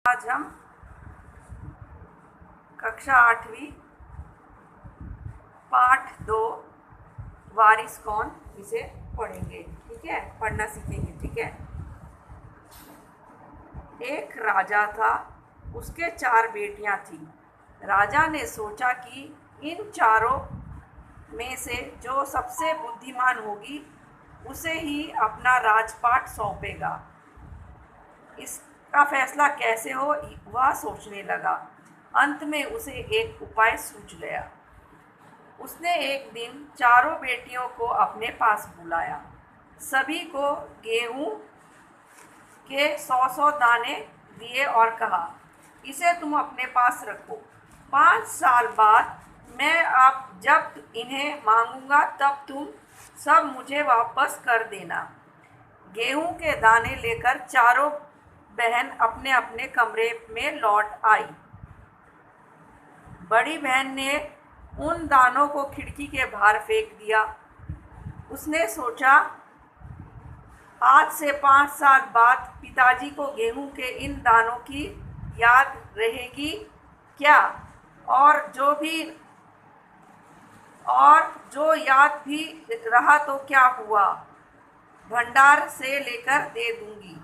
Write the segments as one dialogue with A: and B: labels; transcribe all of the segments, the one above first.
A: आज हम कक्षा 8वीं पाठ 2 वारिस कौन इसे पढ़ेंगे। ठीक है, पढ़ना सीखेंगे। ठीक है। एक राजा था, उसके 4 बेटियां थीं। राजा ने सोचा कि इन चारों में से जो सबसे बुद्धिमान होगी उसे ही अपना राजपाट सौंपेगा। इसका फैसला कैसे हो वह सोचने लगा। अंत में उसे एक उपाय सूझ गया। उसने एक दिन चारों बेटियों को अपने पास बुलाया, सभी को गेहूं के 100-100 दाने दिए और कहा, इसे तुम अपने पास रखो। 5 साल बाद मैं अब जब इन्हें मांगूंगा तब तुम सब मुझे वापस कर देना। गेहूं के दाने लेकर चारों बहन अपने अपने कमरे में लौट आई। बड़ी बहन ने उन दानों को खिड़की के बाहर फेंक दिया। उसने सोचा, आज से 5 साल बाद पिताजी को गेहूं के इन दानों की याद रहेगी क्या? और जो याद भी रहा तो क्या हुआ, भंडार से लेकर दे दूंगी।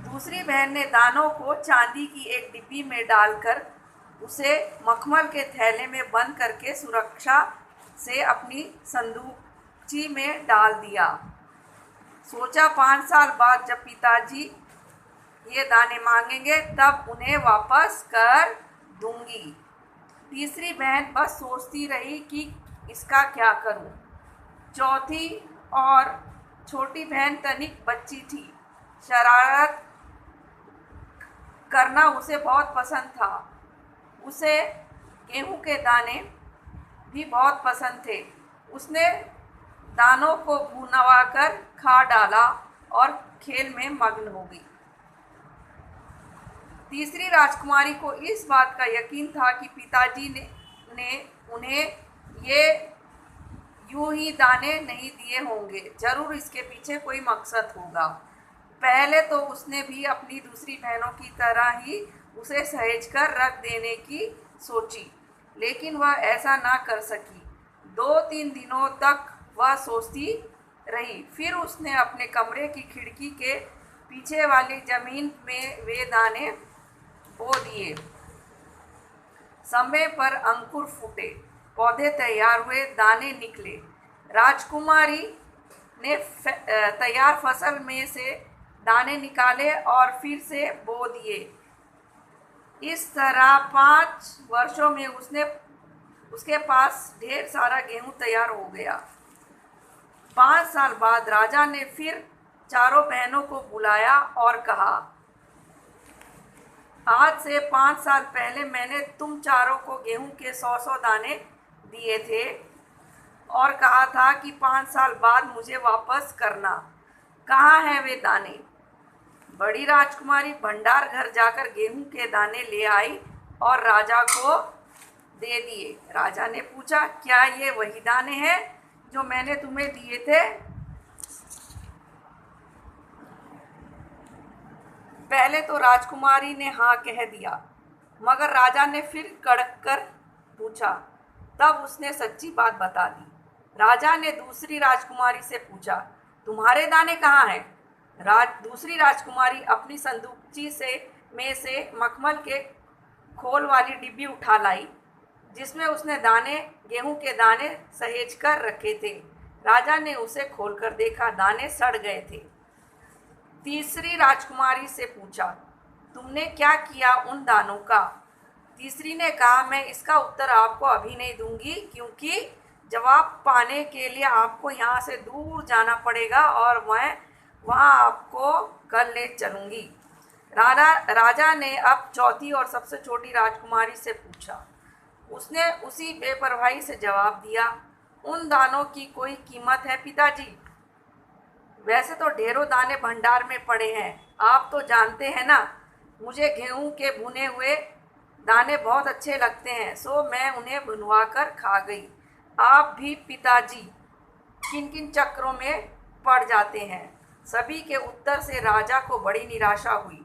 A: दूसरी बहन ने दानों को चांदी की एक डिब्बी में डालकर उसे मखमल के थैले में बंद करके सुरक्षा से अपनी संदूकची में डाल दिया। सोचा, 5 साल बाद जब पिताजी ये दाने मांगेंगे तब उन्हें वापस कर दूंगी। तीसरी बहन बस सोचती रही कि इसका क्या करूं। चौथी और छोटी बहन तनिक बच्ची थी। शरारत करना उसे बहुत पसंद था। उसे गेहूं के दाने भी बहुत पसंद थे। उसने दानों को भुनवाकर खा डाला और खेल में मग्न हो गई। तीसरी राजकुमारी को इस बात का यकीन था कि पिताजी ने उन्हें ये यूं ही दाने नहीं दिए होंगे, जरूर इसके पीछे कोई मकसद होगा। पहले तो उसने भी अपनी दूसरी बहनों की तरह ही उसे सहेजकर रख देने की सोची, लेकिन वह ऐसा ना कर सकी। 2-3 दिनों तक वह सोचती रही। फिर उसने अपने कमरे की खिड़की के पीछे वाली जमीन में वे दाने बो दिए। समय पर अंकुर फूटे, पौधे तैयार हुए, दाने निकले। राजकुमारी ने तैयार फसल में से दाने निकाले और फिर से बो दिए। इस तरह 5 वर्षों में उसके पास ढेर सारा गेहूं तैयार हो गया। 5 साल बाद राजा ने फिर चारों बहनों को बुलाया और कहा, आज से 5 साल पहले मैंने तुम चारों को गेहूं के 100-100 दाने दिए थे और कहा था कि 5 साल बाद मुझे वापस करना। कहाँ हैं वे दाने? बड़ी राजकुमारी भंडार घर जाकर गेहूं के दाने ले आई और राजा को दे दिए। राजा ने पूछा, क्या ये वही दाने हैं जो मैंने तुम्हें दिए थे? पहले तो राजकुमारी ने हाँ कह दिया, मगर राजा ने फिर कड़क कर पूछा। तब उसने सच्ची बात बता दी। राजा ने दूसरी राजकुमारी से पूछा, तुम्हारे दाने कहाँ हैं? दूसरी राजकुमारी अपनी संदूकची में से मखमल के खोल वाली डिब्बी उठा लाई, जिसमें उसने गेहूं के दाने सहेज कर रखे थे। राजा ने उसे खोलकर देखा, दाने सड़ गए थे। तीसरी राजकुमारी से पूछा, तुमने क्या किया उन दानों का? तीसरी ने कहा, मैं इसका उत्तर आपको अभी नहीं दूंगी, क्योंकि जवाब पाने के लिए आपको यहाँ से दूर जाना पड़ेगा और मैं वहाँ आपको कल ले चलूँगी। राजा ने अब चौथी और सबसे छोटी राजकुमारी से पूछा। उसने उसी बेपरवाही से जवाब दिया, उन दानों की कोई कीमत है पिताजी? वैसे तो ढेरों दाने भंडार में पड़े हैं, आप तो जानते हैं ना, मुझे गेहूं के भुने हुए दाने बहुत अच्छे लगते हैं, सो मैं उन्हें भुनवा कर खा गई। आप भी पिताजी किन किन चक्रों में पड़ जाते हैं? सभी के उत्तर से राजा को बड़ी निराशा हुई।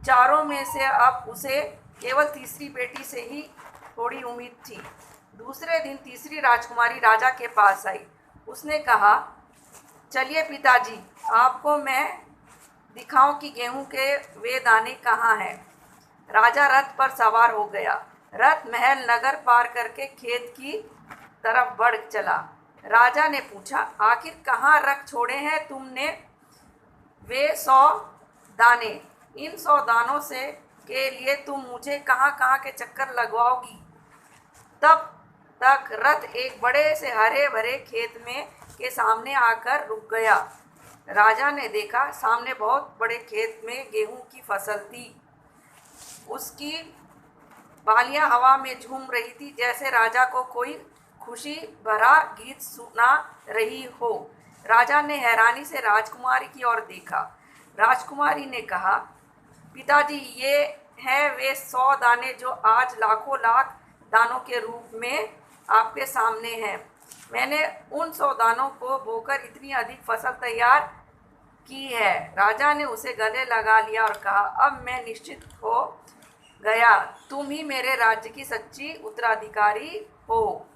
A: चारों में से अब उसे केवल तीसरी बेटी से ही थोड़ी उम्मीद थी। दूसरे दिन तीसरी राजकुमारी राजा के पास आई। उसने कहा, चलिए पिताजी, आपको मैं दिखाऊं कि गेहूं के वे दाने कहाँ हैं। राजा रथ पर सवार हो गया। रथ महल नगर पार करके खेत की तरफ बढ़ चला। राजा ने पूछा, आखिर कहाँ रख छोड़े हैं तुमने वे 100 दाने? इन 100 दानों से के लिए तुम मुझे कहाँ कहाँ के चक्कर लगवाओगी? तब तक रथ एक बड़े से हरे भरे खेत में के सामने आकर रुक गया। राजा ने देखा, सामने बहुत बड़े खेत में गेहूं की फसल थी। उसकी बालियां हवा में झूम रही थी, जैसे राजा को कोई खुशी भरा गीत सुना रही हो। राजा ने हैरानी से राजकुमारी की ओर देखा। राजकुमारी ने कहा, पिताजी, ये हैं वे 100 दाने जो आज लाखों लाख दानों के रूप में आपके सामने हैं। मैंने उन 100 दानों को बोकर इतनी अधिक फसल तैयार की है। राजा ने उसे गले लगा लिया और कहा, अब मैं निश्चित हो गया, तुम ही मेरे राज्य की सच्ची उत्तराधिकारी हो।